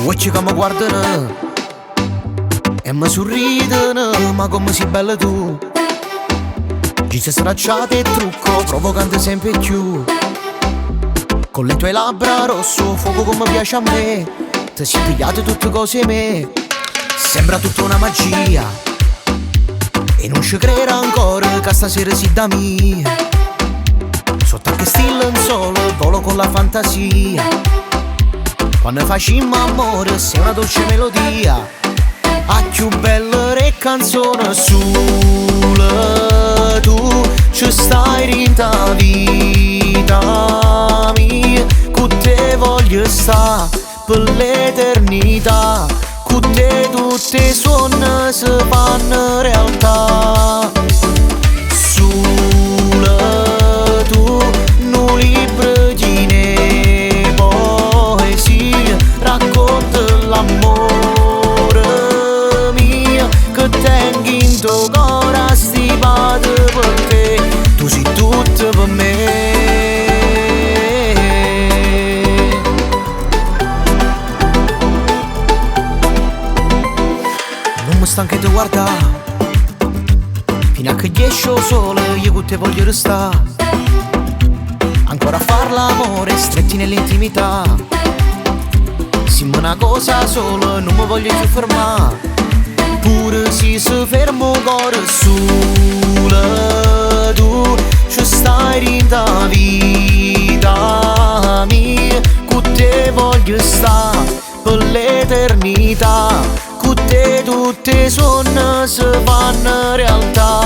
occhi che mi guardano e mi sorridono, ma come sei bella tu. Gise stracciate e trucco, provocante sempre più. Con le tue labbra rosso, fuoco come piace a me. Ti sei pigliate tutte cose me. Sembra tutta una magia e non ci credo ancora che stasera si da mia. Sotto a che stile in sole, volo con la fantasia. Quando facciamo amore sei una dolce melodia. A più belle canzone sulla tu ci stai rinta vita mia. Con te voglio sta per l'eternità. Con te tutte suona si fanno realtà. Sulla tu nu libro di poesia racconta l'amore mio che tengo in tuo cuore stipato per te. Tu sei tutto per me. Non mi stanco di guardare fino a che esce il sole, io con te voglio restare. Ancora a far l'amore stretti nell'intimità. Siamo una cosa sola, non mi voglio più fermare. Pure se si fermo il cuore sulla tu ci stai rinta vita mia. Con te voglio stare per l'eternità. Con te tutte suona si fanno realtà.